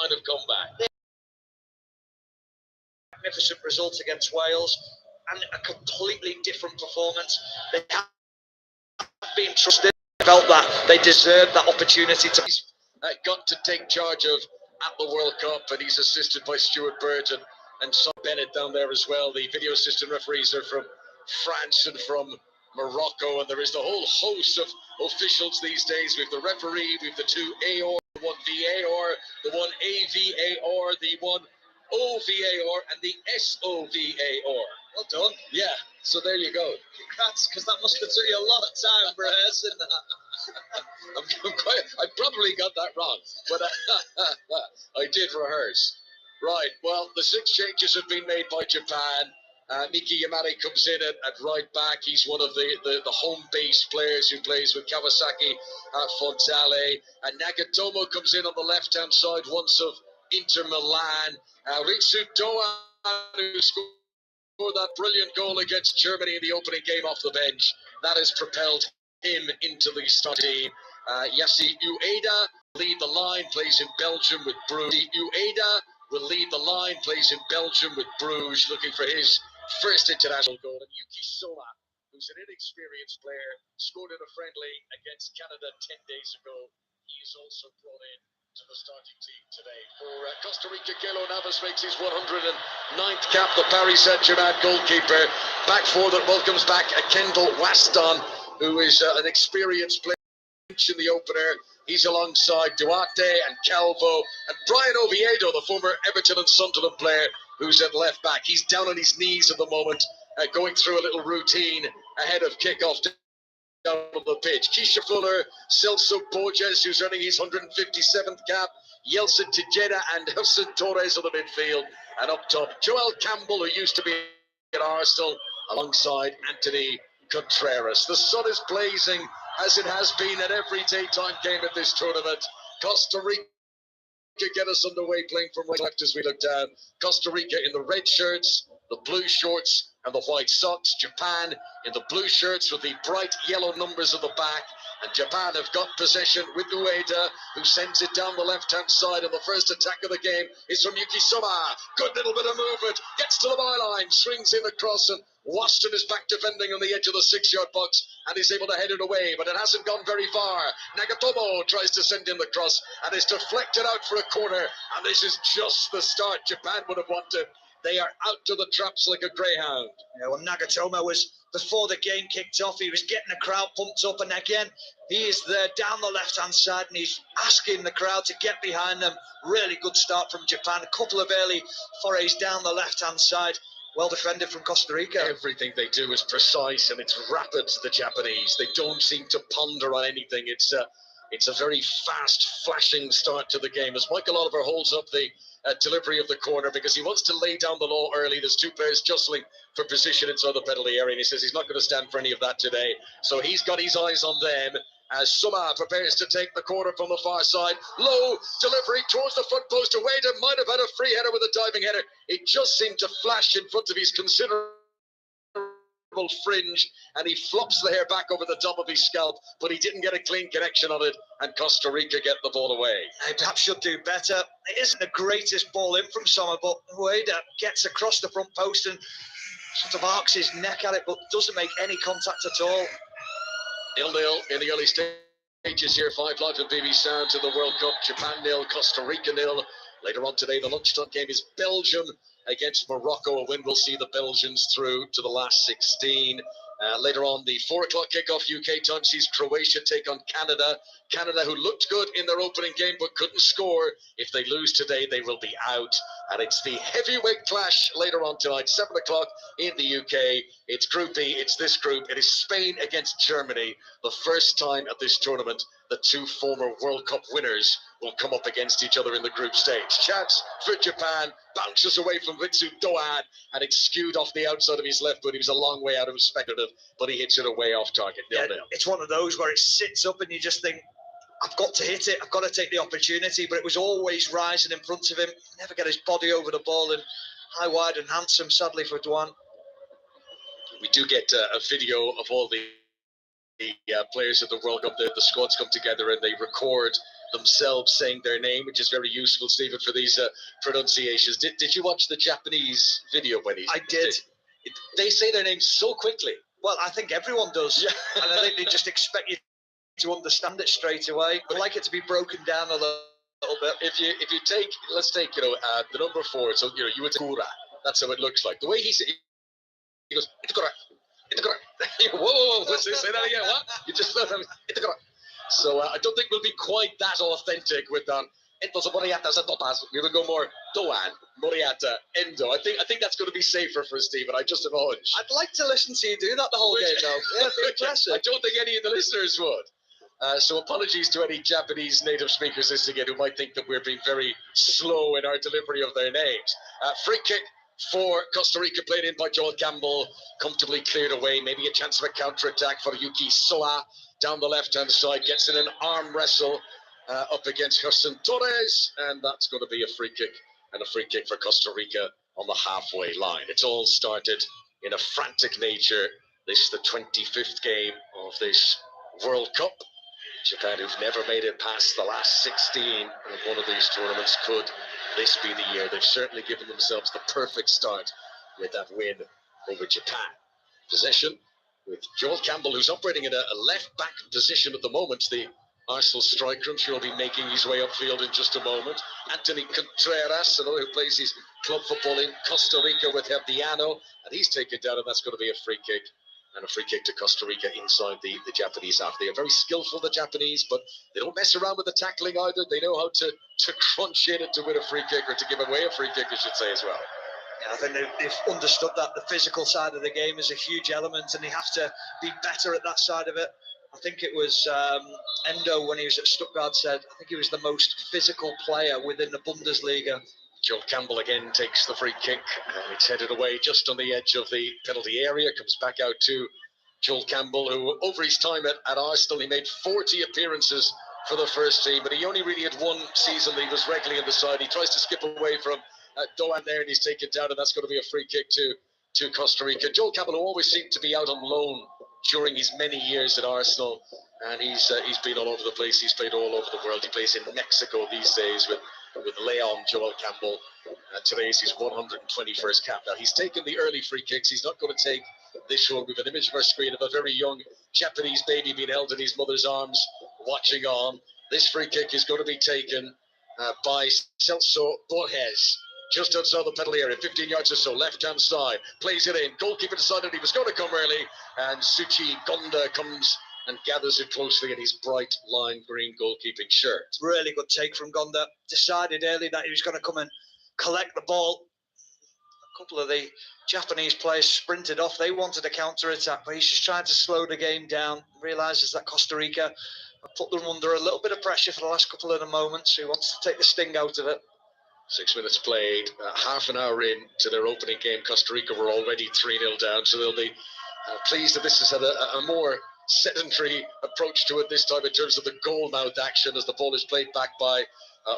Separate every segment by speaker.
Speaker 1: kind of comeback. Magnificent result against Wales and a completely different performance. They have been trusted, felt that they deserved that opportunity to.
Speaker 2: He's got to take charge of at the World Cup, and he's assisted by Stuart Burton and Son Bennett down there as well. The video assistant referees are from France and from Morocco, and there is the whole host of officials these days. We have the referee, we have the two AOR, the one VAR, the one AVAR, the one OVAR, and the SOVAR.
Speaker 1: Well done.
Speaker 2: Yeah, so there you go.
Speaker 1: Congrats, because that must have took you a lot of time rehearsing that.
Speaker 2: I probably got that wrong, but I did rehearse. Right, well, the 6 changes have been made by Japan. Miki Yamane comes in at right back. He's one of the home base players who plays with Kawasaki Frontale. Nagatomo comes in on the left-hand side, once of Inter Milan. Ritsu Doan, who scored that brilliant goal against Germany in the opening game off the bench. That has propelled him into the start team. Yassi Ueda lead the line, plays in Belgium with Bruges. Ueda will lead the line, plays in Belgium with Bruges, looking for his first international goal. And Yuki Soma, who's an inexperienced player, scored in a friendly against Canada 10 days ago. He is also brought in to the starting team today. For Costa Rica, Keylor Navas makes his 109th cap, the Paris Saint-Germain goalkeeper. Back four that welcomes back Kendall Waston, who is an experienced player in the opener. He's alongside Duarte and Calvo and Brian Oviedo, the former Everton and Sunderland player, who's at left back. He's down on his knees at the moment, going through a little routine ahead of kickoff down on the pitch. Keisha Fuller, Celso Borges, who's earning his 157th cap, Yeltsin Tejeda and Hudson Torres on the midfield. And up top, Joel Campbell, who used to be at Arsenal, alongside Anthony Contreras. The sun is blazing, as it has been at every daytime game at this tournament. Costa Rica get us underway, playing from right left as we look down. Costa Rica in the red shirts, the blue shorts and the white socks. Japan in the blue shirts with the bright yellow numbers at the back. And Japan have got possession with Ueda, who sends it down the left-hand side. And the first attack of the game is from Yuki Soma. Good little bit of movement. Gets to the byline, swings in across, and Waston is back defending on the edge of the 6-yard box and is able to head it away, but it hasn't gone very far. Nagatomo tries to send in the cross and is deflected out for a corner. And this is just the start Japan would have wanted. They are out to the traps like a greyhound.
Speaker 1: Yeah, well, Nagatomo was, before the game kicked off, he was getting the crowd pumped up, and again, he is there down the left-hand side, and he's asking the crowd to get behind them. Really good start from Japan. A couple of early forays down the left-hand side. Well defended from Costa Rica.
Speaker 2: Everything they do is precise and it's rapid, the Japanese. They don't seem to ponder on anything. It's a very fast, flashing start to the game. As Michael Oliver holds up the delivery of the corner because he wants to lay down the law early. There's two players jostling for position inside the penalty area, and he says he's not going to stand for any of that today. So he's got his eyes on them as Soma prepares to take the corner from the far side. Low delivery towards the front post. Ueda might have had a free header with a diving header. It just seemed to flash in front of his considerable fringe, and he flops the hair back over the top of his scalp, but he didn't get a clean connection on it, and Costa Rica get the ball away.
Speaker 1: They perhaps should do better. It isn't the greatest ball in from Soma, but Ueda gets across the front post and sort of arcs his neck at it, but doesn't make any contact at all.
Speaker 2: 0-0 in the early stages here. 5 live on BBC Sound to the World Cup. Japan 0, Costa Rica 0. Later on today, the lunchtime game is Belgium against Morocco. A win will see the Belgians through to the last 16. Later on, the 4 o'clock kickoff UK time sees Croatia take on Canada. Canada, who looked good in their opening game but couldn't score. If they lose today, they will be out. And it's the heavyweight clash later on tonight, 7 o'clock in the UK. It's Group E, it's this group. It is Spain against Germany. The first time at this tournament, the two former World Cup winners will come up against each other in the group stage. Chance for Japan, bounces away from Ritsu Doan, and it's skewed off the outside of his left foot. He was a long way out of speculative, but he hits it away off target. 0-0.
Speaker 1: It's one of those where it sits up and you just think, I've got to hit it, I've got to take the opportunity, but it was always rising in front of him. Never get his body over the ball, and high, wide and handsome, sadly, for Doan.
Speaker 2: We do get a video of all the players at the World Cup. The squads come together and they record themselves saying their name, which is very useful, Stephen, for these pronunciations. Did you watch the Japanese video when
Speaker 1: I did.
Speaker 2: They say their names so quickly.
Speaker 1: Well, I think everyone does.
Speaker 2: Yeah.
Speaker 1: And I think they just expect you to understand it straight away. I'd like it to be broken down a little bit.
Speaker 2: If you take, let's take, the number 4. So, you would say Kura. That's how it looks like. The way he goes, Itakura, Itakura. Whoa, let's say that again. What? You just thought Itakura. So I don't think we'll be quite that authentic with Entonces Moriata Zatotas. We will go more Doan, Moriata, Endo. I think that's going to be safer for Stephen. I just have a hunch.
Speaker 1: I'd like to listen to you do that the whole game, though. Yeah, it'd be impressive.
Speaker 2: I don't think any of the listeners would. So apologies to any Japanese native speakers listening in who might think that we're being very slow in our delivery of their names. Free kick for Costa Rica, played in by Joel Campbell, comfortably cleared away. Maybe a chance of a counter-attack for Yuki Soa down the left-hand side. Gets in an arm wrestle up against Gerson Torres, and that's going to be a free kick, and a free kick for Costa Rica on the halfway line. It's all started in a frantic nature. This is the 25th game of this World Cup. Japan, who've never made it past the last 16 of one of these tournaments, could this be the year? They've certainly given themselves the perfect start with that win over Japan. Possession with Joel Campbell, who's operating in a left-back position at the moment. The Arsenal striker, I'm sure, will be making his way upfield in just a moment. Anthony Contreras, another who plays his club football in Costa Rica with Herdiano, and he's taken down, and that's going to be a free kick. And a free kick to Costa Rica inside the Japanese half. They are very skillful, the Japanese, but they don't mess around with the tackling either. They know how to crunch in and to win a free kick, or to give away a free kick, I should say, as well.
Speaker 1: Yeah, I think they've understood that the physical side of the game is a huge element, and they have to be better at that side of it. I think it was Endo, when he was at Stuttgart, said, I think he was the most physical player within the Bundesliga.
Speaker 2: Joel Campbell again takes the free kick, and it's headed away just on the edge of the penalty area. Comes back out to Joel Campbell, who over his time at Arsenal, he made 40 appearances for the first team, but he only really had one season that he was regularly in the side. He tries to skip away from Doan there, and he's taken down, and that's going to be a free kick to Costa Rica. Joel Campbell, who always seemed to be out on loan during his many years at Arsenal, and he's been all over the place. He's played all over the world. He plays in Mexico these days with Leon, Joel Campbell. Today is his 121st cap. Now, he's taken the early free kicks. He's not going to take this one. We have an image of our screen of a very young Japanese baby being held in his mother's arms, watching on. This free kick is going to be taken by Celso Borges, just outside the penalty area, 15 yards or so, left-hand side. Plays it in. Goalkeeper decided he was going to come early, and Suchi Gonda comes and gathers it closely in his bright lime green goalkeeping shirt.
Speaker 1: Really good take from Gonda. Decided early that he was going to come and collect the ball. A couple of the Japanese players sprinted off. They wanted a counter-attack, but he's just trying to slow the game down. Realises that Costa Rica have put them under a little bit of pressure for the last couple of the moments. So he wants to take the sting out of it.
Speaker 2: 6 minutes played, half an hour in to their opening game. Costa Rica were already 3-0 down, so they'll be pleased that this has had a more sedentary approach to it this time in terms of the goal-mouth action, as the ball is played back by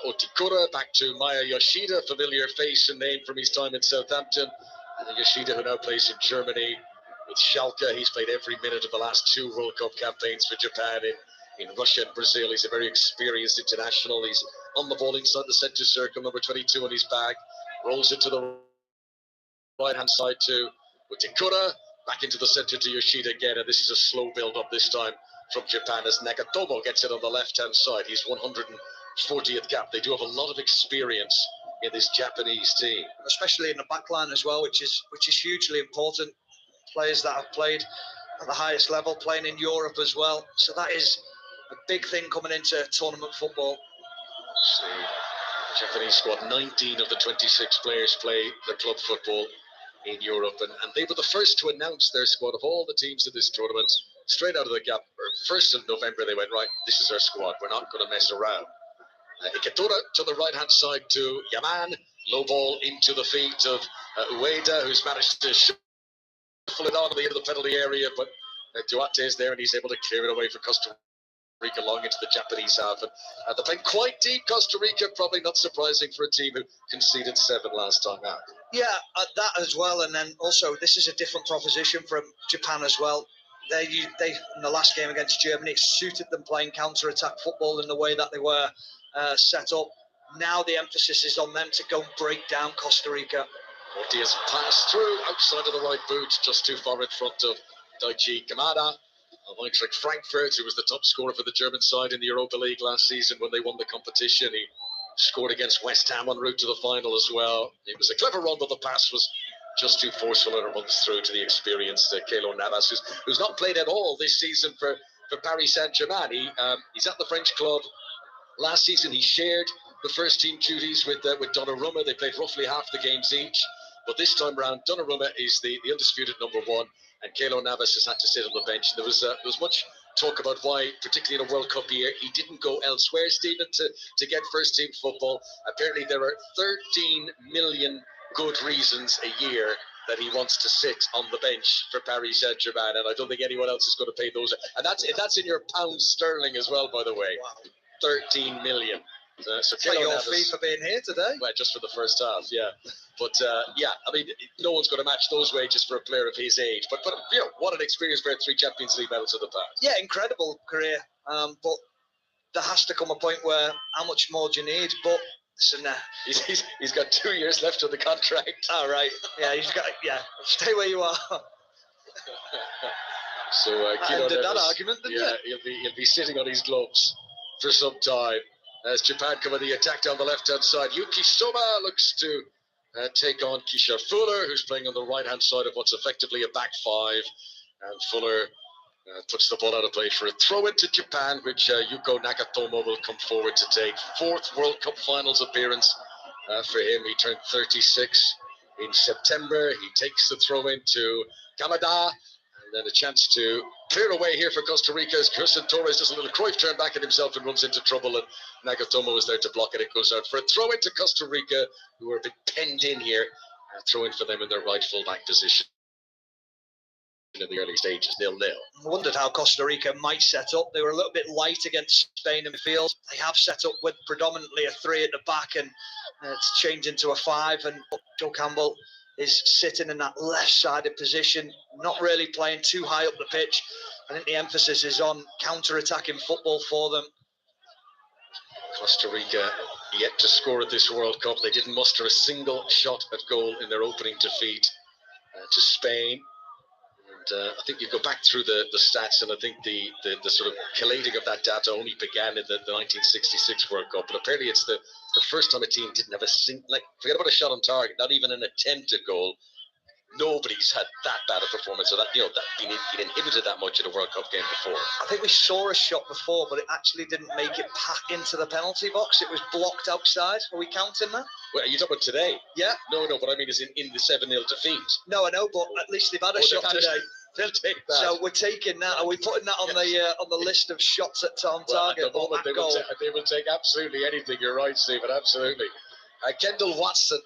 Speaker 2: Otikura, back to Maya Yoshida, familiar face and name from his time in Southampton. And Yoshida, who now plays in Germany with Schalke. He's played every minute of the last 2 World Cup campaigns for Japan in Russia and Brazil. He's a very experienced international. He's on the ball inside the centre circle, number 22 on his bag. Rolls it to the right-hand side to Otikura. Back into the centre to Yoshida again, and this is a slow build-up this time from Japan as Nagatomo gets it on the left-hand side. He's 140th cap. They do have a lot of experience in this Japanese team,
Speaker 1: especially in the back line as well, which is hugely important. Players that have played at the highest level, playing in Europe as well. So that is a big thing coming into tournament football.
Speaker 2: The Japanese squad, 19 of the 26 players play the club football in Europe, and they were the first to announce their squad of all the teams in this tournament straight out of the gap. 1st of November they went, right, this is our squad, we're not going to mess around. Iketura to the right hand side to Yaman, low ball into the feet of Ueda, who's managed to shuffle it on to the end of the penalty area, but Duarte is there and he's able to clear it away for Costa Rica long into the Japanese half. And they're playing quite deep, Costa Rica, probably not surprising for a team who conceded 7 last time out.
Speaker 1: Yeah, that as well. And then also, this is a different proposition from Japan as well. they in the last game against Germany, it suited them playing counter-attack football in the way that they were set up. Now the emphasis is on them to go and break down Costa Rica.
Speaker 2: Diaz passed through outside of the right boot, just too far in front of Daichi Kamada of Eintracht Frankfurt, who was the top scorer for the German side in the Europa League last season when they won the competition. He scored against West Ham en route to the final as well. It was a clever run, but the pass was just too forceful, and it runs through to the experienced Keylor Navas, who's not played at all this season for Paris Saint-Germain. He's at the French club. Last season he shared the first team duties with Donnarumma. They played roughly half the games each, but this time round Donnarumma is the undisputed number one, and Keylor Navas has had to sit on the bench. There was much talk about why, particularly in a World Cup year, he didn't go elsewhere, Stephen, to get first team football. Apparently there are 13 million good reasons a year that he wants to sit on the bench for Paris Saint-Germain, and I don't think anyone else is going to pay those. And that's in your pounds sterling as well, by the way. Wow. 13 million. So
Speaker 1: Pay your fee for being here today.
Speaker 2: Well, just for the first half, yeah. But yeah, I mean, no one's going to match those wages for a player of his age. But you know, what an experience for 3 Champions League medals in the past.
Speaker 1: Yeah, incredible career. But there has to come a point where how much more do you need? But listen,
Speaker 2: he's got 2 years left of the contract.
Speaker 1: All right. Yeah, he's got. Yeah, stay where you are.
Speaker 2: So
Speaker 1: ended that argument, didn't
Speaker 2: it? He'll be sitting on his gloves for some time as Japan come on the attack down the left-hand side. Yuki Soma looks to take on Kisha Fuller, who's playing on the right-hand side of what's effectively a back five. And Fuller puts the ball out of play for a throw into Japan, which Yuko Nakatomo will come forward to take. 4th World Cup Finals appearance for him. He turned 36 in September. He takes the throw into Kamada. And then a chance to clear away here for Costa Rica as Christian Torres does a little Cruyff turn back at himself and runs into trouble, and Nagatomo is there to block it. It goes out for a throw into Costa Rica, who are a bit penned in here. Throw in for them in their right full-back position in the early stages, 0-0.
Speaker 1: I wondered how Costa Rica might set up. They were a little bit light against Spain in midfield. They have set up with predominantly a 3 at the back, and it's changed into a 5, and Joe Campbell is sitting in that left-sided position, not really playing too high up the pitch. I think the emphasis is on counter-attacking football for them.
Speaker 2: Costa Rica yet to score at this World Cup. They didn't muster a single shot at goal in their opening defeat to Spain. And I think you go back through the stats, and I think the sort of collating of that data only began in the 1966 World Cup. But apparently it's the first time a team didn't have a forget about a shot on target, not even an attempted goal. Nobody's had that bad a performance, so that been inhibited that much in a World Cup game before.
Speaker 1: I think we saw a shot before, but it actually didn't make it into the penalty box. It was blocked outside. Are we counting that?
Speaker 2: Well, are you talking about today?
Speaker 1: Yeah.
Speaker 2: No, but I mean is in the 7-0 defeat.
Speaker 1: No, I know, but at least they've had a shot today.
Speaker 2: They'll take that.
Speaker 1: So we're taking that. Are we putting that on the list of shots at target?
Speaker 2: At the moment, they will take absolutely anything. You're right, Stephen. Absolutely. Kendall Watson,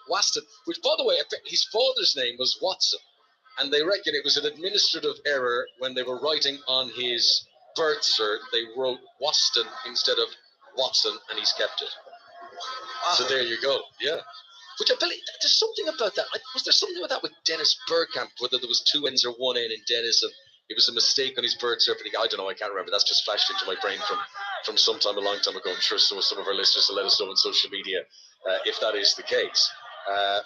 Speaker 2: which, by the way, his father's name was Watson, and they reckon it was an administrative error when they were writing on his birth cert. They wrote Waston instead of Watson, and he's kept it. Wow. So there you go. Yeah. Which I believe there's something about that. Was there something about that with Dennis Bergkamp, whether there was 2 N's or 1 N in Dennis, and it was a mistake on his birth certificate? I don't know. I can't remember. That's just flashed into my brain from sometime a long time ago. I'm sure some of our listeners will let us know on social media if that is the case.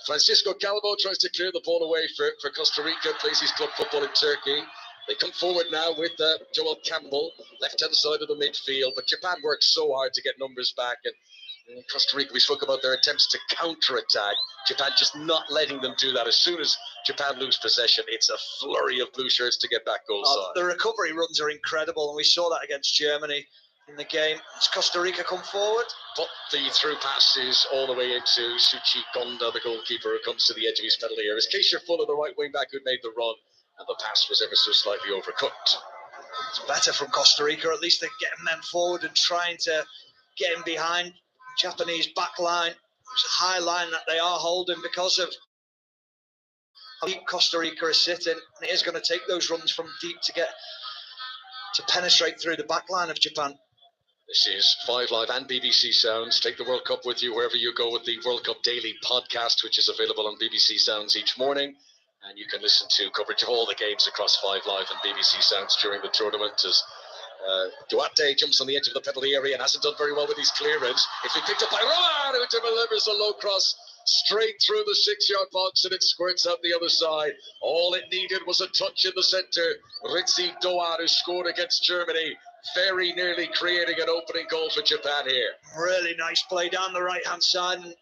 Speaker 2: Francisco Calvo tries to clear the ball away for Costa Rica, plays his club football in Turkey. They come forward now with Joel Campbell, left-hand side of the midfield, but Japan works so hard to get numbers back, and Costa Rica, we spoke about their attempts to counter-attack. Japan just not letting them do that. As soon as Japan lose possession, it's a flurry of blue shirts to get back goal side.
Speaker 1: The recovery runs are incredible, and we saw that against Germany in the game. Has Costa Rica come forward?
Speaker 2: But the through passes all the way into Suchi Gonda, the goalkeeper, who comes to the edge of his penalty area. It's Keisha Fuller, the right wing-back, who made the run, and the pass was ever so slightly overcooked.
Speaker 1: It's better from Costa Rica. At least they're getting them forward and trying to get in behind Japanese back line. It's a high line that they are holding because of how deep Costa Rica is sitting, and it is going to take those runs from deep to penetrate through the back line of Japan.
Speaker 2: This is 5 Live and BBC Sounds. Take the World Cup with you wherever you go with the World Cup Daily podcast, which is available on BBC Sounds each morning. And you can listen to coverage of all the games across 5 Live and BBC Sounds during the tournament as Duarte jumps on the edge of the penalty area and hasn't done very well with his clearance. It's been picked up by Rayyan, who delivers a low cross straight through the 6-yard box, and it squirts out the other side. All it needed was a touch in the centre. Ritzy Doan, who scored against Germany, very nearly creating an opening goal for Japan here.
Speaker 1: Really nice play down the right-hand side, and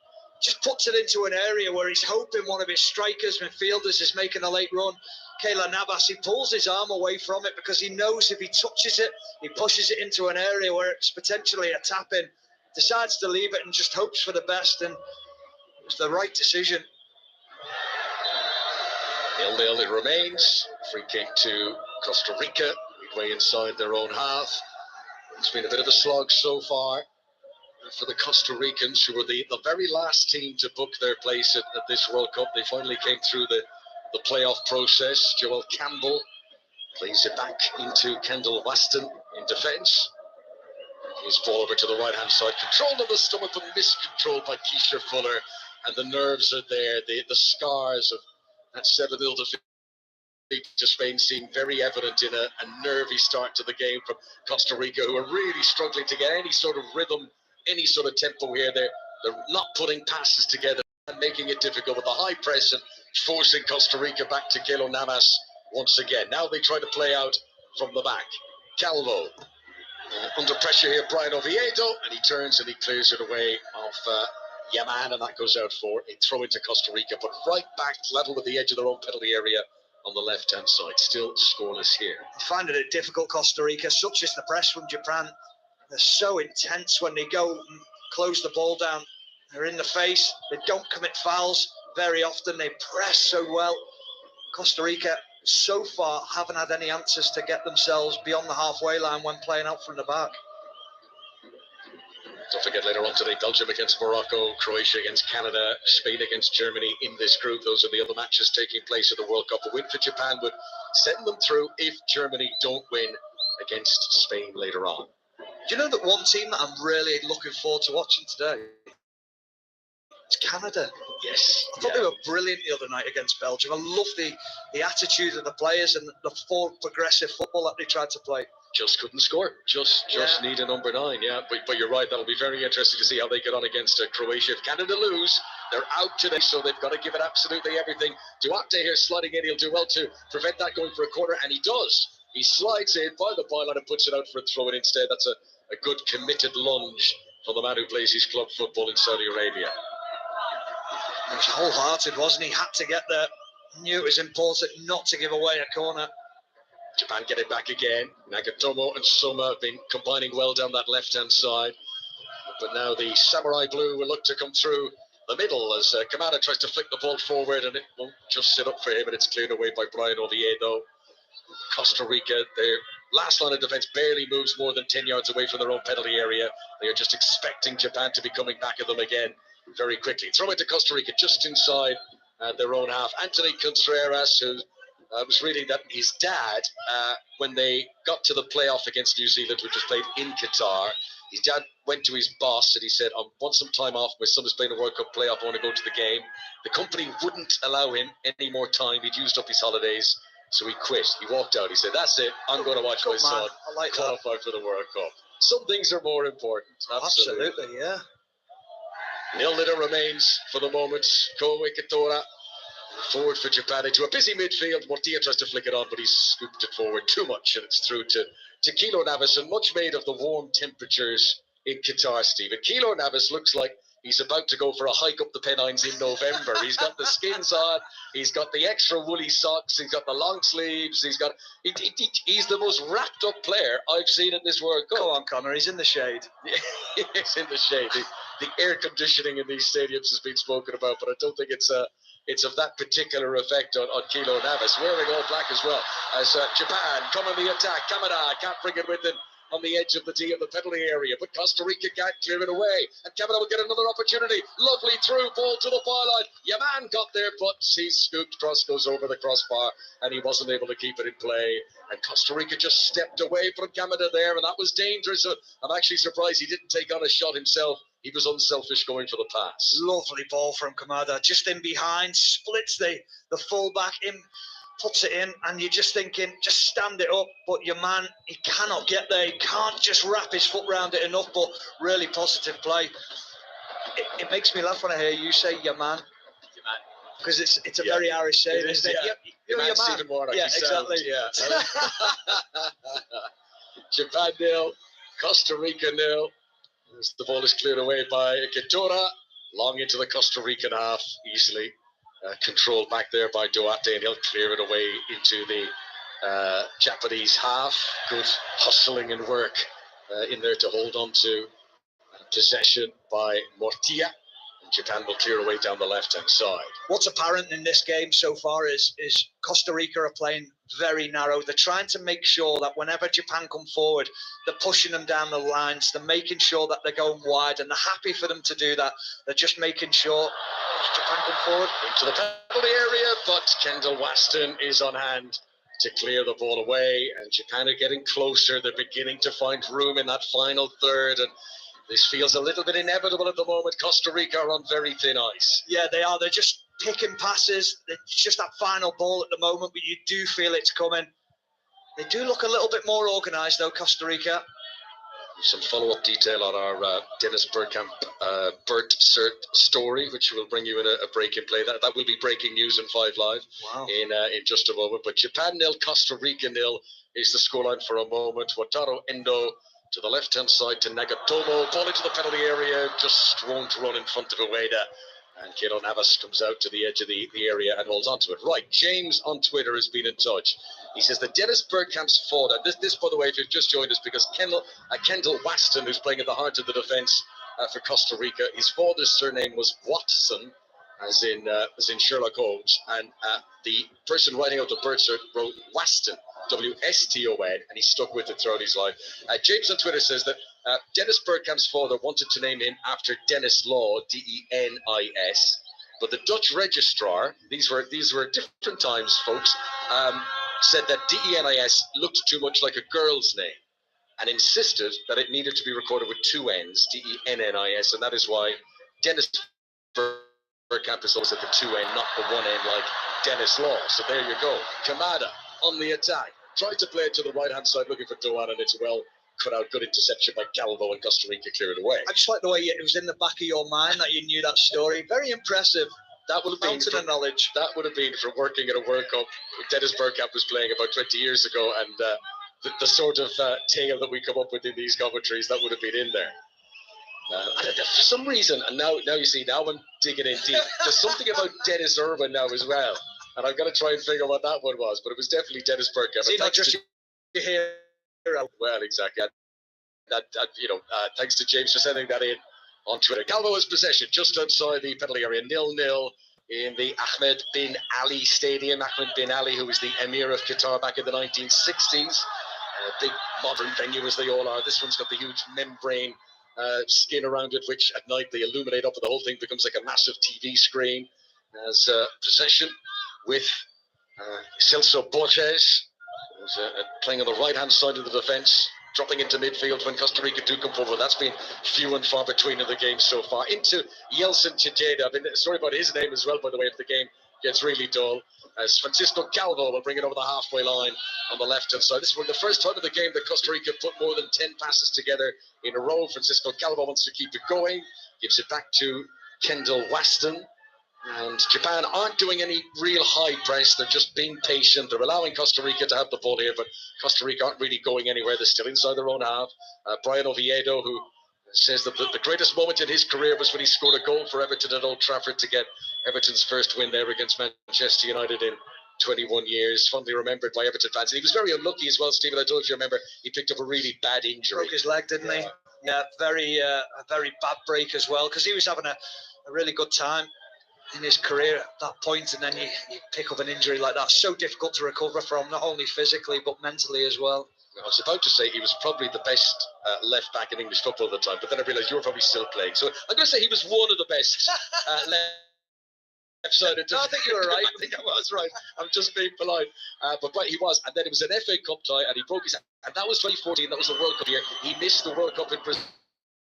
Speaker 1: just puts it into an area where he's hoping one of his strikers, midfielders, is making a late run. Keylor Navas, he pulls his arm away from it because he knows if he touches it, he pushes it into an area where it's potentially a tap-in. Decides to leave it and just hopes for the best, and it's the right decision.
Speaker 2: 0-0 it remains. Free kick to Costa Rica, midway inside their own half. It's been a bit of a slog so far for the Costa Ricans, who were the very last team to book their place at this World Cup. They finally came through the playoff process. Joel Campbell plays it back into Kendall Waston in defence. His ball over to the right-hand side, controlled on the stomach, but miscontrolled by Keisha Fuller. And the nerves are there. The scars of that 7-0 defeat to Spain seem very evident in a nervy start to the game from Costa Rica, who are really struggling to get any sort of rhythm, any sort of tempo here. They're not putting passes together and making it difficult with the high press and forcing Costa Rica back to Keylor Navas once again. Now they try to play out from the back. Calvo under pressure here, Brian Oviedo, and he turns and he clears it away off Yaman, and that goes out for a throw into Costa Rica, but right back level with the edge of their own penalty area on the left-hand side. Still scoreless here.
Speaker 1: Finding it difficult, Costa Rica. Such is the press from Japan. They're so intense when they go and close the ball down. They're in the face. They don't commit fouls very often. They press so well. Costa Rica, so far, haven't had any answers to get themselves beyond the halfway line when playing out from the back.
Speaker 2: Don't forget later on today, Belgium against Morocco, Croatia against Canada, Spain against Germany in this group. Those are the other matches taking place at the World Cup. A win for Japan would send them through if Germany don't win against Spain later on.
Speaker 1: Do you know that one team that I'm really looking forward to watching today? It's Canada.
Speaker 2: Yes.
Speaker 1: I thought they were brilliant the other night against Belgium. I love the attitude of the players and the forward progressive football that they tried to play.
Speaker 2: Just couldn't score. Just need a number 9. Yeah, but you're right. That'll be very interesting to see how they get on against Croatia. If Canada lose, they're out today, so they've got to give it absolutely everything. Duarte here sliding in. He'll do well to prevent that going for a corner, and he does. He slides in by the byline and puts it out for a throw in instead. That's a good committed lunge for the man who plays his club football in Saudi Arabia.
Speaker 1: He was wholehearted, wasn't he? Had to get there. Knew it was important not to give away a corner.
Speaker 2: Japan get it back again. Nagatomo and Soma have been combining well down that left-hand side. But now the Samurai Blue will look to come through the middle as Kamada tries to flick the ball forward, and it won't just sit up for him, and it's cleared away by Brian Oviedo. Costa Rica, their last line of defence barely moves more than 10 yards away from their own penalty area. They are just expecting Japan to be coming back at them again very quickly. Throw it to Costa Rica just inside their own half. Anthony Contreras, who was reading that his dad, when they got to the playoff against New Zealand, which was played in Qatar, his dad went to his boss and he said, I want some time off. My son is playing a World Cup playoff. I want to go to the game. The company wouldn't allow him any more time. He'd used up his holidays, so he quit. He walked out. He said, that's it. I'm going to watch my son qualify for the World Cup. Some things are more important.
Speaker 1: Absolutely, yeah.
Speaker 2: 0-0 remains for the moment. Ko Ikatora forward for Japan into a busy midfield. Mortia tries to flick it on, but he's scooped it forward too much, and it's through to Keylor Navas, and much made of the warm temperatures in Qatar, Stephen. Keylor Navas looks like he's about to go for a hike up the Pennines in November. He's got the skins on, he's got the extra woolly socks, he's got the long sleeves, he's the most wrapped up player I've seen in this World Cup.
Speaker 1: Go on, Connor, he's in the shade.
Speaker 2: He's in the shade. The air conditioning in these stadiums has been spoken about, but I don't think it's of that particular effect on Keylor Navas. Wearing all black as well as Japan come on the attack. Kamada can't bring it with him on the edge of the D of the penalty area, but Costa Rica can't clear it away, and Kamada will get another opportunity. Lovely through ball to the byline. Yaman got there, but he's scooped. Cross goes over the crossbar, and he wasn't able to keep it in play. And Costa Rica just stepped away from Kamada there, and that was dangerous. So I'm actually surprised he didn't take on a shot himself. he was unselfish going for the pass.
Speaker 1: Lovely ball from Kamada, just in behind, splits the fullback in, puts it in, and you're just thinking, just stand it up. But your man, he cannot get there. He can't just wrap his foot around it enough. But really positive play. It makes me laugh when I hear you say your man. Because it's a very Irish saying, isn't it?
Speaker 2: Yep, your man, Stephen Warnock.
Speaker 1: Yeah, exactly.
Speaker 2: Japan 0, Costa Rica 0. As the ball is cleared away by Qatar, long into the Costa Rican half, easily controlled back there by Duarte, and he'll clear it away into the Japanese half. Good hustling and work in there to hold on to possession by Mortia. Japan will clear away down the left-hand side.
Speaker 1: What's apparent in this game so far is Costa Rica are playing very narrow. They're trying to make sure that whenever Japan come forward, they're pushing them down the lines. They're making sure that they're going wide, and they're happy for them to do that. They're just making sure Japan come forward.
Speaker 2: Into the penalty area, but Kendall Waston is on hand to clear the ball away, and Japan are getting closer. They're beginning to find room in that final third, and this feels a little bit inevitable at the moment. Costa Rica are on very thin ice.
Speaker 1: Yeah, they are. They're just picking passes. It's just that final ball at the moment, but you do feel it's coming. They do look a little bit more organised, though, Costa Rica.
Speaker 2: Some follow-up detail on our Dennis Bergkamp Bert Cert story, which will bring you in a break in play. That will be breaking news in 5 Live in just a moment. But Japan 0, Costa Rica 0 is the scoreline for a moment. Wataru Endo to the left-hand side to Nagatomo. Ball into the penalty area, just won't run in front of Ueda. And Keylor Navas comes out to the edge of the area and holds on to it. Right, James on Twitter has been in touch. He says that Dennis Bergkamp's forward, this, by the way, if you've just joined us, because Kendall Waston, who's playing at the heart of the defence for Costa Rica, his father's surname was Watson, as in Sherlock Holmes, and the person writing out the birth cert wrote Waston, W-S-T-O-N, and he stuck with it throughout his life. James on Twitter says that Dennis Bergkamp's father wanted to name him after Dennis Law, D-E-N-I-S, but the Dutch registrar, these were different times, folks, said that D-E-N-I-S looked too much like a girl's name and insisted that it needed to be recorded with 2 N's, D-E-N-N-I-S, and that is why Dennis Bergkamp is always at the 2 N, not the 1 N like Dennis Law. So there you go. Kamada on the attack. Tried to play it to the right-hand side, looking for Doan, and it's well cut out. Good interception by Calvo, and Costa Rica clear it away.
Speaker 1: I just like the way it was in the back of your mind that you knew that story. Very impressive.
Speaker 2: That would have been
Speaker 1: from knowledge.
Speaker 2: That would have been from working at a World Cup. Dennis Bergkamp was playing about 20 years ago, and the sort of tale that we come up with in these commentaries, that would have been in there. For some reason, and now you see, now I'm digging in deep. There's something about Dennis Irwin now as well, and I've got to try and figure out what that one was, but it was definitely Dennis Bergkamp.
Speaker 1: See, not just your hero.
Speaker 2: Well, exactly. Thanks to James for sending that in on Twitter. Calvo's possession just outside the penalty area, 0-0 in the Ahmed bin Ali Stadium. Ahmed bin Ali, who was the Emir of Qatar back in the 1960s. A big modern venue as they all are. This one's got the huge membrane skin around it, which at night they illuminate up, and the whole thing becomes like a massive TV screen. As possession with Celso Borges, who's playing on the right-hand side of the defence, dropping into midfield when Costa Rica do come forward. That's been few and far between in the game so far. Into Yeltsin Chijeda. Sorry about his name as well, by the way, if the game gets really dull. As Francisco Calvo will bring it over the halfway line on the left-hand side. This is the first time in the game that Costa Rica put more than 10 passes together in a row. Francisco Calvo wants to keep it going. Gives it back to Kendall Waston. And Japan aren't doing any real high press. They're just being patient. They're allowing Costa Rica to have the ball here, but Costa Rica aren't really going anywhere. They're still inside their own half. Brian Oviedo, who says that the greatest moment in his career was when he scored a goal for Everton at Old Trafford to get Everton's first win there against Manchester United in 21 years. Fondly remembered by Everton fans. And he was very unlucky as well, Stephen. I don't know if you remember, he picked up a really bad injury.
Speaker 1: Broke his leg, didn't he? Yeah, a very bad break as well, because he was having a really good time in his career at that point, and then you pick up an injury like that. So difficult to recover from, not only physically but mentally as well.
Speaker 2: I was about to say he was probably the best left back in English football at the time, but then I realised you were probably still playing. So I'm going to say he was one of the best left-sided.
Speaker 1: No, I think you were right.
Speaker 2: I think I was right. I'm just being polite. But he was. And then it was an FA Cup tie, and he broke his hand. And that was 2014. That was the World Cup year. He missed the World Cup in Brazil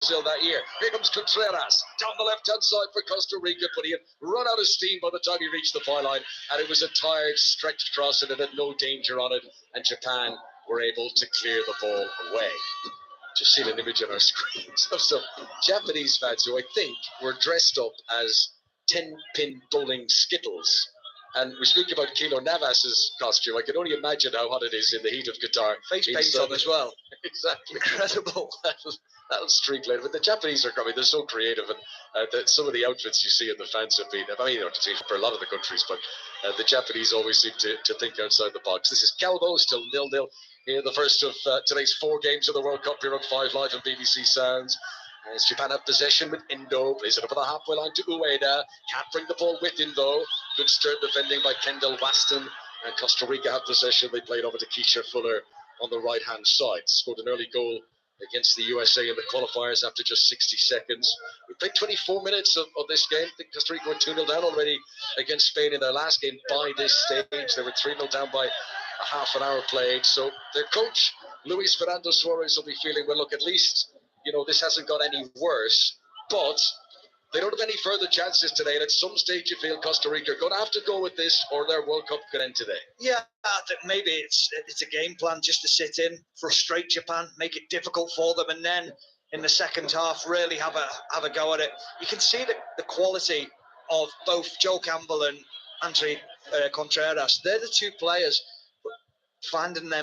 Speaker 2: Brazil that year. Here comes Contreras down the left-hand side for Costa Rica, but he had run out of steam by the time he reached the byline, and it was a tired, stretched cross, and it had no danger on it, and Japan were able to clear the ball away. Just seen an image on our screens of some Japanese fans who I think were dressed up as 10-pin bowling skittles. And we speak about Kilo Navas's costume. I can only imagine how hot it is in the heat of Qatar.
Speaker 1: Face paint on as well.
Speaker 2: Exactly.
Speaker 1: Incredible.
Speaker 2: That'll streak later. But the Japanese are coming. They're so creative. And some of the outfits you see in the fans have been, I mean, for a lot of the countries, but the Japanese always seem to think outside the box. This is Calvo, still 0-0 here. The first of today's 4 games of the World Cup here on 5 Live and BBC Sounds. As Japan have possession with Endo, plays it over the halfway line to Ueda. Can't bring the ball with him though. Good stern defending by Kendall Waston. And Costa Rica have possession. They played over to Keisha Fuller on the right-hand side. Scored an early goal against the USA in the qualifiers after just 60 seconds. We played 24 minutes of this game. I think Costa Rica were 2-0 down already against Spain in their last game by this stage. They were 3-0 down by a half an hour played. So their coach, Luis Fernando Suarez, will be feeling, well, look, at least, you know, this hasn't got any worse, but they don't have any further chances today. And at some stage, you feel Costa Rica are going to have to go with this, or their World Cup could end today.
Speaker 1: Yeah, I think maybe it's a game plan just to sit in, frustrate Japan, make it difficult for them, and then in the second half really have a go at it. You can see the quality of both Joe Campbell and Andre Contreras. They're the two players finding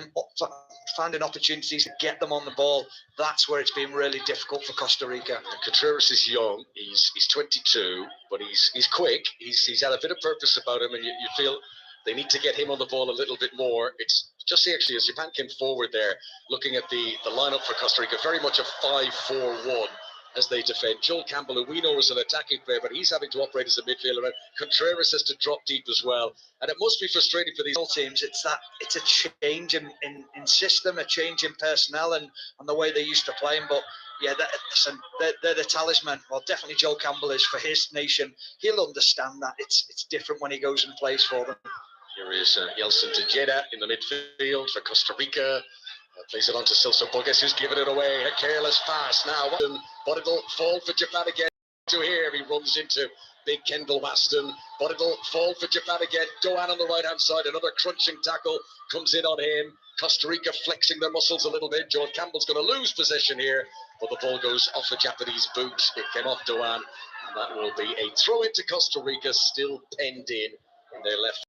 Speaker 1: opportunities to get them on the ball. That's where it's been really difficult for Costa Rica.
Speaker 2: And Contreras is young. He's 22, but he's quick. He's had a bit of purpose about him, and you feel they need to get him on the ball a little bit more. It's just actually as Japan came forward there, looking at the lineup for Costa Rica, very much a 5-4-1 as they defend. Joel Campbell, who we know is an attacking player, but he's having to operate as a midfielder, and Contreras has to drop deep as well. And it must be frustrating for these
Speaker 1: teams. It's a change in system, a change in personnel and the way they used to play him. But yeah, they're the talisman. Well, definitely Joel Campbell is for his nation. He'll understand that. It's different when he goes and plays for them.
Speaker 2: Here is Yeltsin Tejeda in the midfield for Costa Rica. Plays it on to Silso Bogues, who's given it away. A careless pass now. But it'll fall for Japan again. To here, he runs into big Kendall Waston. But it'll fall for Japan again. Doan on the right-hand side. Another crunching tackle comes in on him. Costa Rica flexing their muscles a little bit. Joel Campbell's going to lose possession here. But the ball goes off a Japanese boot. It came off Doan. And that will be a throw into Costa Rica, still penned in their left.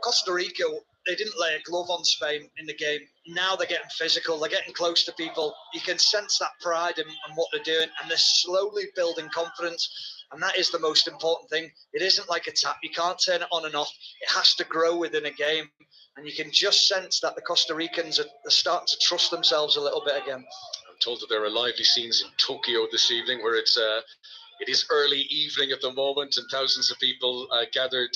Speaker 1: Costa Rica, they didn't lay a glove on Spain in the game. Now they're getting physical. They're getting close to people. You can sense that pride in what they're doing, and they're slowly building confidence. And that is the most important thing. It isn't like a tap. You can't turn it on and off. It has to grow within a game. And you can just sense that the Costa Ricans are starting to trust themselves a little bit again.
Speaker 2: I'm told that there are lively scenes in Tokyo this evening where it is early evening at the moment, and thousands of people gathered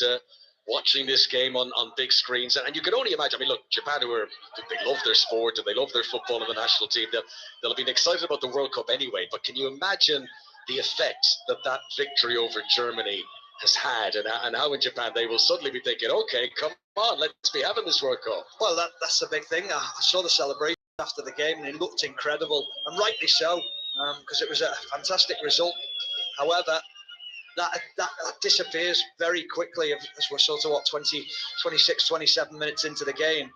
Speaker 2: watching this game on big screens. And you can only imagine, I mean, look, Japan, they love their sport and they love their football and the national team. They'll have been excited about the World Cup anyway. But can you imagine the effect that victory over Germany has had, and how in Japan they will suddenly be thinking, okay, come on, let's be having this World Cup.
Speaker 1: Well, that's the big thing. I saw the celebration after the game, and it looked incredible, and rightly so, because it was a fantastic result. However, that disappears very quickly as we're sort of 26, 27 minutes into the game.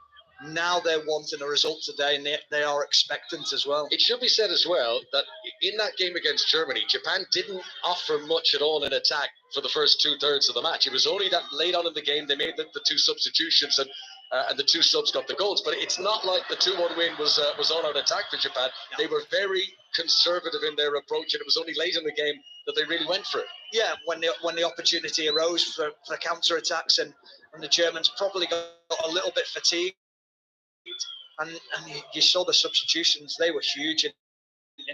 Speaker 1: Now they're wanting a result today, and they are expectant as well.
Speaker 2: It should be said as well that in that game against Germany, Japan didn't offer much at all in attack for the first 2/3 of the match. It was only that late on in the game they made the 2 substitutions, and the 2 subs got the goals. But it's not like the 2-1 win was all out attack for Japan. No. They were very conservative in their approach, and it was only late in the game that they really went for it.
Speaker 1: Yeah, when the opportunity arose for counter attacks, and the Germans probably got a little bit fatigued. And you saw the substitutions; they were huge in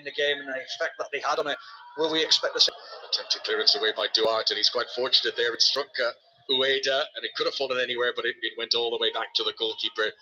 Speaker 1: the game, and the effect that they had on it. Will we expect the same?
Speaker 2: Attempted clearance away by Duarte, and he's quite fortunate there. It struck Ueda, and it could have fallen anywhere, but it went all the way back to the goalkeeper.